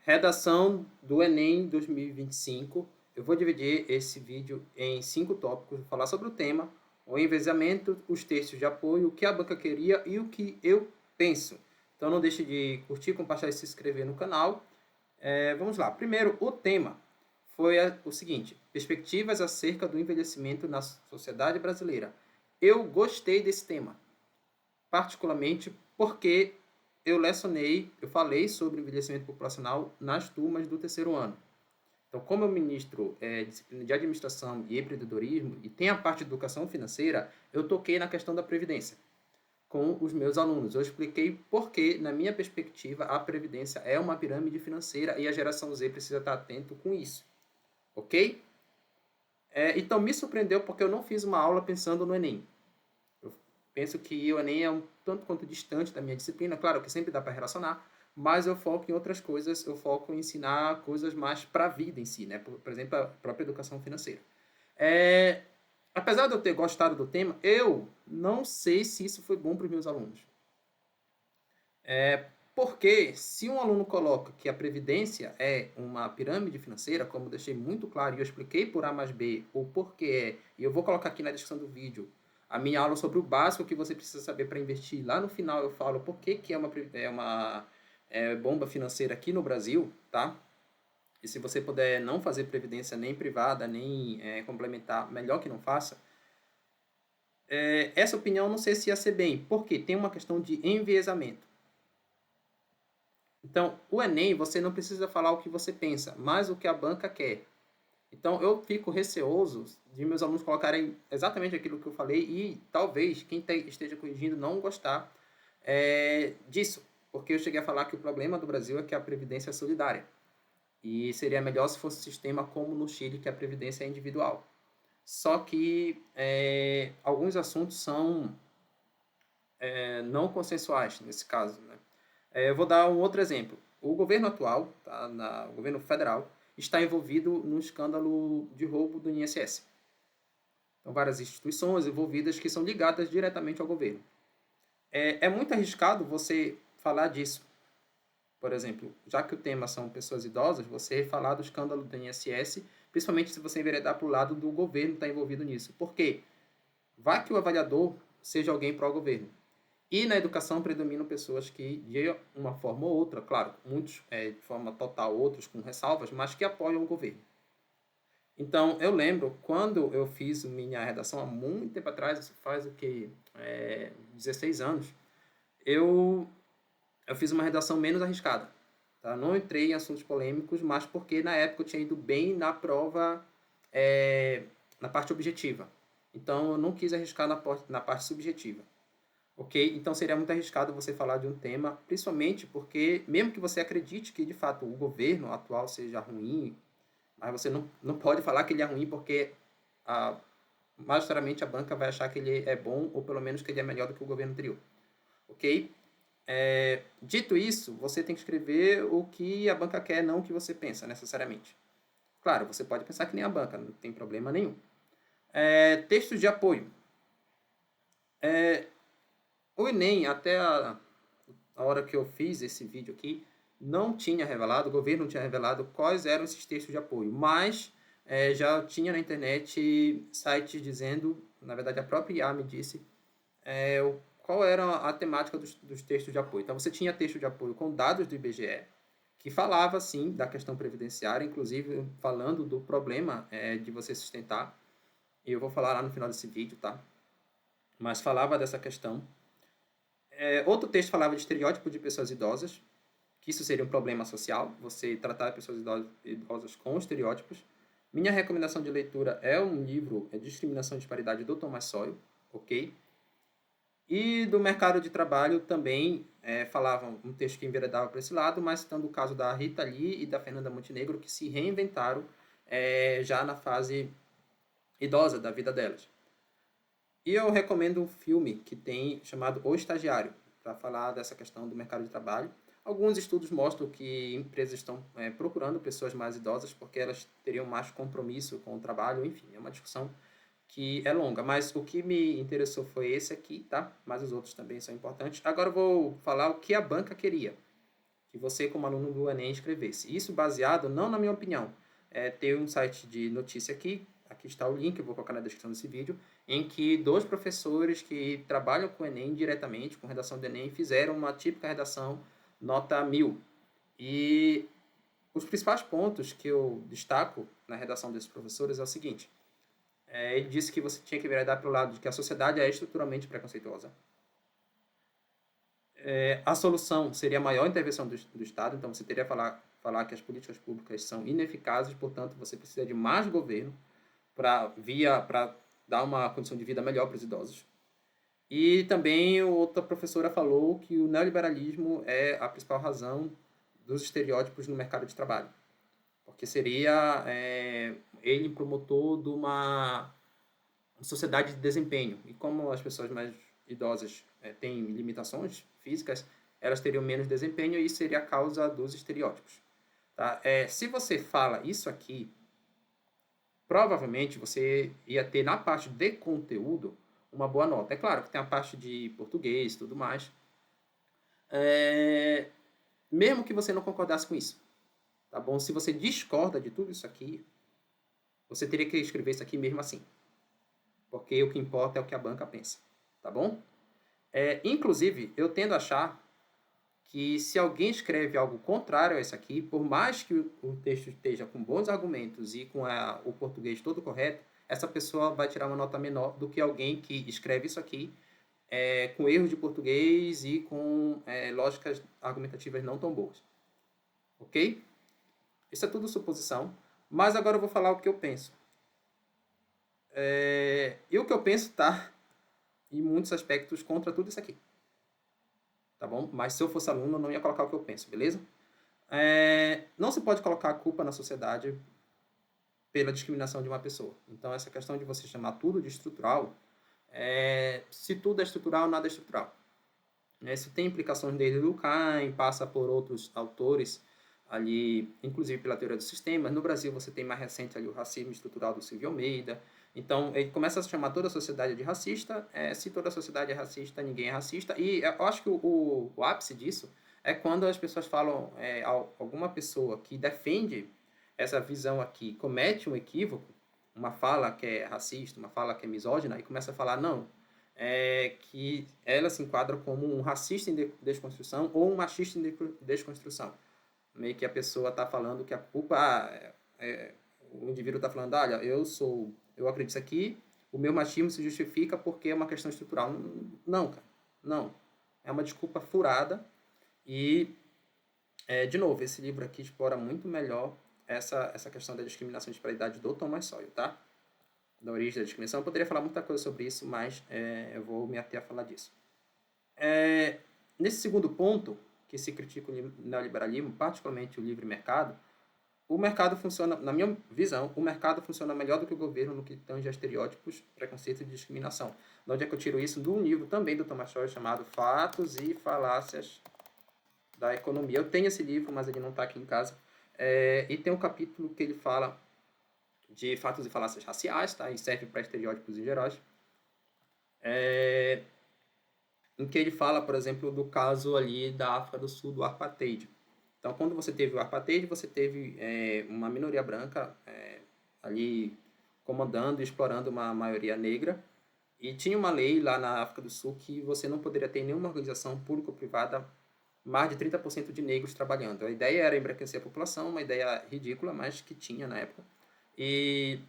Redação do Enem 2025. Eu vou dividir esse vídeo em 5 tópicos. Vou falar sobre o tema, o envezamento, os textos de apoio, o que a banca queria e o que eu penso. Então não deixe de curtir, compartilhar e se inscrever no canal. Vamos lá. Primeiro, o tema foi o seguinte: perspectivas acerca do envelhecimento na sociedade brasileira. Eu gostei desse tema, particularmente porque eu falei sobre envelhecimento populacional nas turmas do terceiro ano. Então, como eu ministro disciplina de administração e empreendedorismo e tem a parte de educação financeira, eu toquei na questão da previdência com os meus alunos. Eu expliquei por que, na minha perspectiva, a previdência é uma pirâmide financeira e a geração Z precisa estar atento com isso, ok? Então, me surpreendeu porque eu não fiz uma aula pensando no Enem. Eu penso que o Enem é um tanto quanto distante da minha disciplina, claro que sempre dá para relacionar, mas eu foco em outras coisas, eu foco em ensinar coisas mais para a vida em si, né? Por exemplo, a própria educação financeira. É, Apesar de eu ter gostado do tema, eu não sei se isso foi bom para os meus alunos. Porque se um aluno coloca que a previdência é uma pirâmide financeira, como eu deixei muito claro e eu expliquei por A mais B o porquê e eu vou colocar aqui na descrição do vídeo a minha aula sobre o básico que você precisa saber para investir. Lá no final eu falo por que, que é uma bomba financeira aqui no Brasil, tá? E se você puder não fazer previdência nem privada, nem complementar, melhor que não faça. Essa opinião não sei se ia ser bem, porque tem uma questão de enviesamento. Então, o Enem, você não precisa falar o que você pensa, mas o que a banca quer. Então, eu fico receoso de meus alunos colocarem exatamente aquilo que eu falei e talvez quem esteja corrigindo não gostar disso, porque eu cheguei a falar que o problema do Brasil é que a previdência é solidária. E seria melhor se fosse um sistema como no Chile, que a previdência é individual. Só que alguns assuntos são não consensuais nesse caso, né? Eu vou dar um outro exemplo. O governo atual, tá, o governo federal, está envolvido no escândalo de roubo do INSS. Então, várias instituições envolvidas que são ligadas diretamente ao governo. É muito arriscado você falar disso. Por exemplo, já que o tema são pessoas idosas, você falar do escândalo do INSS, principalmente se você enveredar para o lado do governo estar envolvido nisso. Por quê? Vai que o avaliador seja alguém pró-governo. E na educação predominam pessoas que, de uma forma ou outra, claro, muitos de forma total, outros com ressalvas, mas que apoiam o governo. Então, eu lembro, quando eu fiz minha redação há muito tempo atrás, isso faz o que? 16 anos, eu, eu fiz uma redação menos arriscada. Tá? Não entrei em assuntos polêmicos, mas porque na época eu tinha ido bem na prova, na parte objetiva. Então, eu não quis arriscar na parte subjetiva. Ok? Então seria muito arriscado você falar de um tema, principalmente porque, mesmo que você acredite que de fato o governo atual seja ruim, mas você não pode falar que ele é ruim porque majoritariamente a banca vai achar que ele é bom ou pelo menos que ele é melhor do que o governo anterior. Ok? Dito isso, você tem que escrever o que a banca quer, não o que você pensa necessariamente. Claro, você pode pensar que nem a banca, não tem problema nenhum. Textos de apoio. O Enem, até a hora que eu fiz esse vídeo aqui, não tinha revelado, o governo não tinha revelado quais eram esses textos de apoio, mas já tinha na internet sites dizendo, na verdade a própria IA me disse, qual era a temática dos textos de apoio. Então você tinha texto de apoio com dados do IBGE, que falava sim da questão previdenciária, inclusive falando do problema de você sustentar, e eu vou falar lá no final desse vídeo, tá? Mas falava dessa questão. Outro texto falava de estereótipo de pessoas idosas, que isso seria um problema social, você tratar pessoas idosas com estereótipos. Minha recomendação de leitura é um livro, Discriminação e Disparidade, do Thomas Sowell, ok? E do mercado de trabalho também falava um texto que enveredava para esse lado, mas citando o caso da Rita Lee e da Fernanda Montenegro, que se reinventaram já na fase idosa da vida delas. E eu recomendo um filme que tem chamado O Estagiário, para falar dessa questão do mercado de trabalho. Alguns estudos mostram que empresas estão procurando pessoas mais idosas porque elas teriam mais compromisso com o trabalho, enfim, é uma discussão que é longa, mas o que me interessou foi esse aqui, tá? Mas os outros também são importantes. Agora eu vou falar o que a banca queria. que você, como aluno do Enem, escrevesse. Isso baseado, não na minha opinião, tem um site de notícia aqui está o link, eu vou colocar na descrição desse vídeo, em que 2 professores que trabalham com o Enem diretamente, com redação do Enem, fizeram uma típica redação nota 1000. E os principais pontos que eu destaco na redação desses professores é o seguinte: ele disse que você tinha que virar para o lado de que a sociedade é estruturalmente preconceituosa. A solução seria a maior intervenção do Estado, então você teria que falar que as políticas públicas são ineficazes, portanto você precisa de mais governo para dar uma condição de vida melhor para os idosos. E também outra professora falou que o neoliberalismo é a principal razão dos estereótipos no mercado de trabalho, porque seria ele promotor de uma sociedade de desempenho. E como as pessoas mais idosas têm limitações físicas, elas teriam menos desempenho e isso seria a causa dos estereótipos. Tá? Se você fala isso aqui, provavelmente você ia ter na parte de conteúdo uma boa nota. É claro que tem a parte de português e tudo mais. Mesmo que você não concordasse com isso, tá bom? Se você discorda de tudo isso aqui, você teria que escrever isso aqui mesmo assim. Porque o que importa é o que a banca pensa, tá bom? Inclusive, eu tendo a achar que se alguém escreve algo contrário a isso aqui, por mais que o texto esteja com bons argumentos e com o português todo correto, essa pessoa vai tirar uma nota menor do que alguém que escreve isso aqui com erros de português e com lógicas argumentativas não tão boas. Ok? Isso é tudo suposição, mas agora eu vou falar o que eu penso. E o que eu penso está, em muitos aspectos, contra tudo isso aqui. Tá bom? Mas se eu fosse aluno, eu não ia colocar o que eu penso, beleza? Não se pode colocar a culpa na sociedade pela discriminação de uma pessoa. Então, essa questão de você chamar tudo de estrutural, se tudo é estrutural, nada é estrutural. Isso tem implicações desde Durkheim, passa por outros autores, ali, inclusive pela teoria dos sistemas. No Brasil, você tem mais recente ali o racismo estrutural do Silvio Almeida. Então, ele começa a chamar toda a sociedade de racista. Se toda a sociedade é racista, ninguém é racista. E eu acho que o ápice disso é quando as pessoas falam, alguma pessoa que defende essa visão aqui comete um equívoco, uma fala que é racista, uma fala que é misógina, e começa a falar, não, que ela se enquadra como um racista em desconstrução ou um machista em desconstrução. Meio que a pessoa está falando que a culpa, o indivíduo está falando, olha, eu acredito isso aqui, o meu machismo se justifica porque é uma questão estrutural. Não, cara, não. É uma desculpa furada e, de novo, esse livro aqui explora muito melhor essa questão da discriminação de disparidade do Thomas Sowell, tá? Da origem da discriminação. Eu poderia falar muita coisa sobre isso, mas eu vou me ater a falar disso. Nesse segundo ponto, que se critica o neoliberalismo, particularmente o livre mercado, o mercado funciona, na minha visão, o mercado funciona melhor do que o governo no que tange a estereótipos, preconceitos e discriminação. De onde é que eu tiro isso? De um livro também do Thomas Sowell chamado Fatos e Falácias da Economia. Eu tenho esse livro, mas ele não está aqui em casa. E tem um capítulo que ele fala de fatos e falácias raciais, tá? E serve para estereótipos em geral. Em que ele fala, por exemplo, do caso ali da África do Sul, do Apartheid. Então, quando você teve o Apartheid, você teve uma minoria branca ali comandando e explorando uma maioria negra. E tinha uma lei lá na África do Sul que você não poderia ter nenhuma organização pública ou privada mais de 30% de negros trabalhando. A ideia era embranquecer a população, uma ideia ridícula, mas que tinha na época. E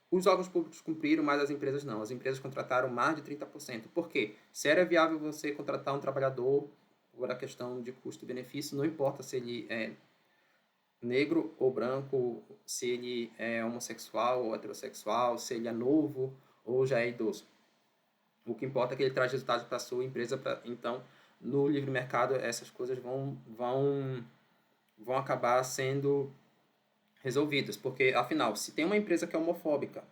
os órgãos públicos cumpriram, mas as empresas não. As empresas contrataram mais de 30%. Por quê? Se era viável você contratar um trabalhador por a questão de custo-benefício, não importa se ele é negro ou branco, se ele é homossexual ou heterossexual, se ele é novo ou já é idoso. O que importa é que ele traz resultados para a sua empresa. Então, no livre mercado, essas coisas vão acabar sendo resolvidas. Porque, afinal, se tem uma empresa que é homofóbica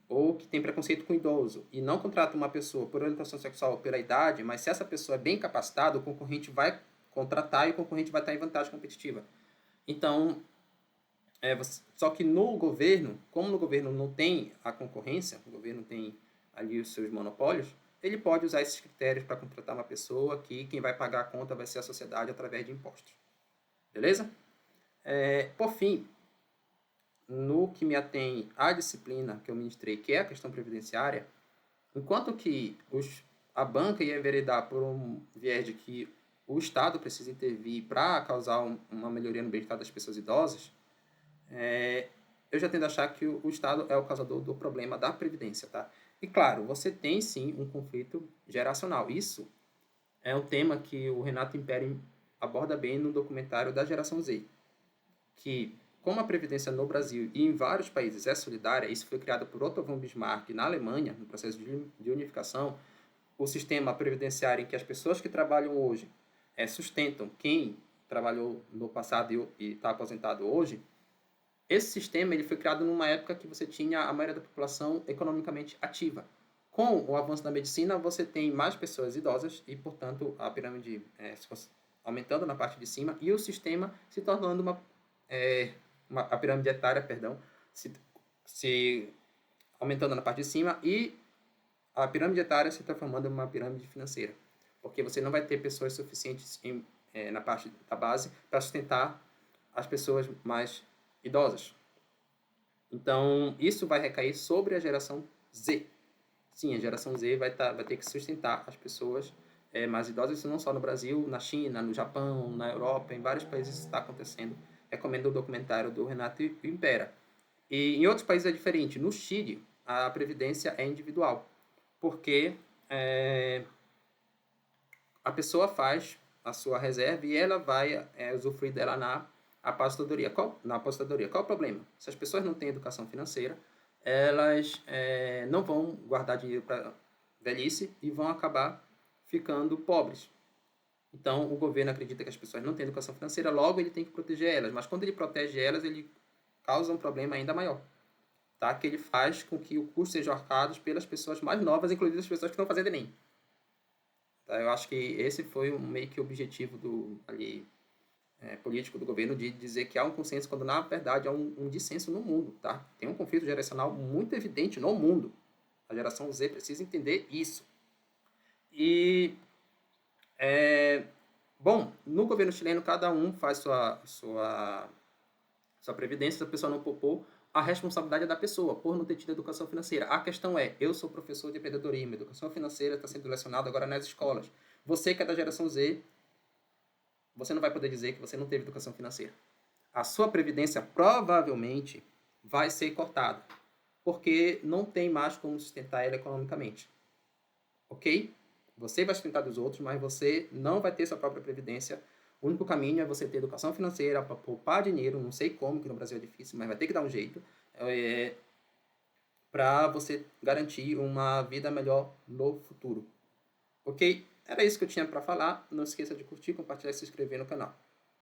ou que tem preconceito com idoso e não contrata uma pessoa por orientação sexual ou pela idade, mas se essa pessoa é bem capacitada, o concorrente vai contratar e o concorrente vai estar em vantagem competitiva. Então, só que no governo, como no governo não tem a concorrência, o governo tem ali os seus monopólios, ele pode usar esses critérios para contratar uma pessoa que quem vai pagar a conta vai ser a sociedade através de impostos. Beleza? Por fim, no que me atém à disciplina que eu ministrei, que é a questão previdenciária, enquanto que a banca ia enveredar por um viés de que o Estado precisa intervir para causar uma melhoria no bem-estar das pessoas idosas, eu já tendo a achar que o Estado é o causador do problema da Previdência, tá? E claro, você tem sim um conflito geracional. Isso é um tema que o Renato Imperi aborda bem no documentário da Geração Z, que como a Previdência no Brasil e em vários países é solidária, isso foi criado por Otto von Bismarck na Alemanha, no processo de unificação, o sistema previdenciário em que as pessoas que trabalham hoje sustentam quem trabalhou no passado e está aposentado hoje, esse sistema ele foi criado numa época que você tinha a maioria da população economicamente ativa. Com o avanço da medicina, você tem mais pessoas idosas e, portanto, a pirâmide aumentando na parte de cima e o sistema se tornando a pirâmide etária, perdão, se aumentando na parte de cima e a pirâmide etária se transformando em uma pirâmide financeira. Porque você não vai ter pessoas suficientes na parte da base para sustentar as pessoas mais idosas. Então, isso vai recair sobre a geração Z. Sim, a geração Z vai ter que sustentar as pessoas mais idosas, isso não só no Brasil, na China, no Japão, na Europa, em vários países isso está acontecendo. Recomendo o documentário do Renato Impera. E em outros países é diferente. No Chile, a previdência é individual, porque a pessoa faz a sua reserva e ela vai usufruir dela na aposentadoria. Qual o problema? Se as pessoas não têm educação financeira, elas não vão guardar dinheiro para velhice e vão acabar ficando pobres. Então, o governo acredita que as pessoas não têm educação financeira, logo ele tem que proteger elas. Mas quando ele protege elas, ele causa um problema ainda maior. Tá? Que ele faz com que o custo seja arcado pelas pessoas mais novas, inclusive as pessoas que estão fazendo ENEM. Tá? Eu acho que esse foi meio que o objetivo político do governo de dizer que há um consenso, quando na verdade há um dissenso no mundo. Tá? Tem um conflito geracional muito evidente no mundo. A geração Z precisa entender isso. E, bom, no governo chileno, cada um faz sua previdência. Se a pessoa não poupou, a responsabilidade é da pessoa, por não ter tido educação financeira. A questão é, eu sou professor de empreendedorismo, educação financeira está sendo lecionada agora nas escolas. Você que é da geração Z, você não vai poder dizer que você não teve educação financeira. A sua previdência provavelmente vai ser cortada, porque não tem mais como sustentar ela economicamente. Ok? Você vai sustentar dos outros, mas você não vai ter sua própria previdência. O único caminho é você ter educação financeira para poupar dinheiro, não sei como, que no Brasil é difícil, mas vai ter que dar um jeito, para você garantir uma vida melhor no futuro. Ok? Era isso que eu tinha para falar. Não esqueça de curtir, compartilhar e se inscrever no canal.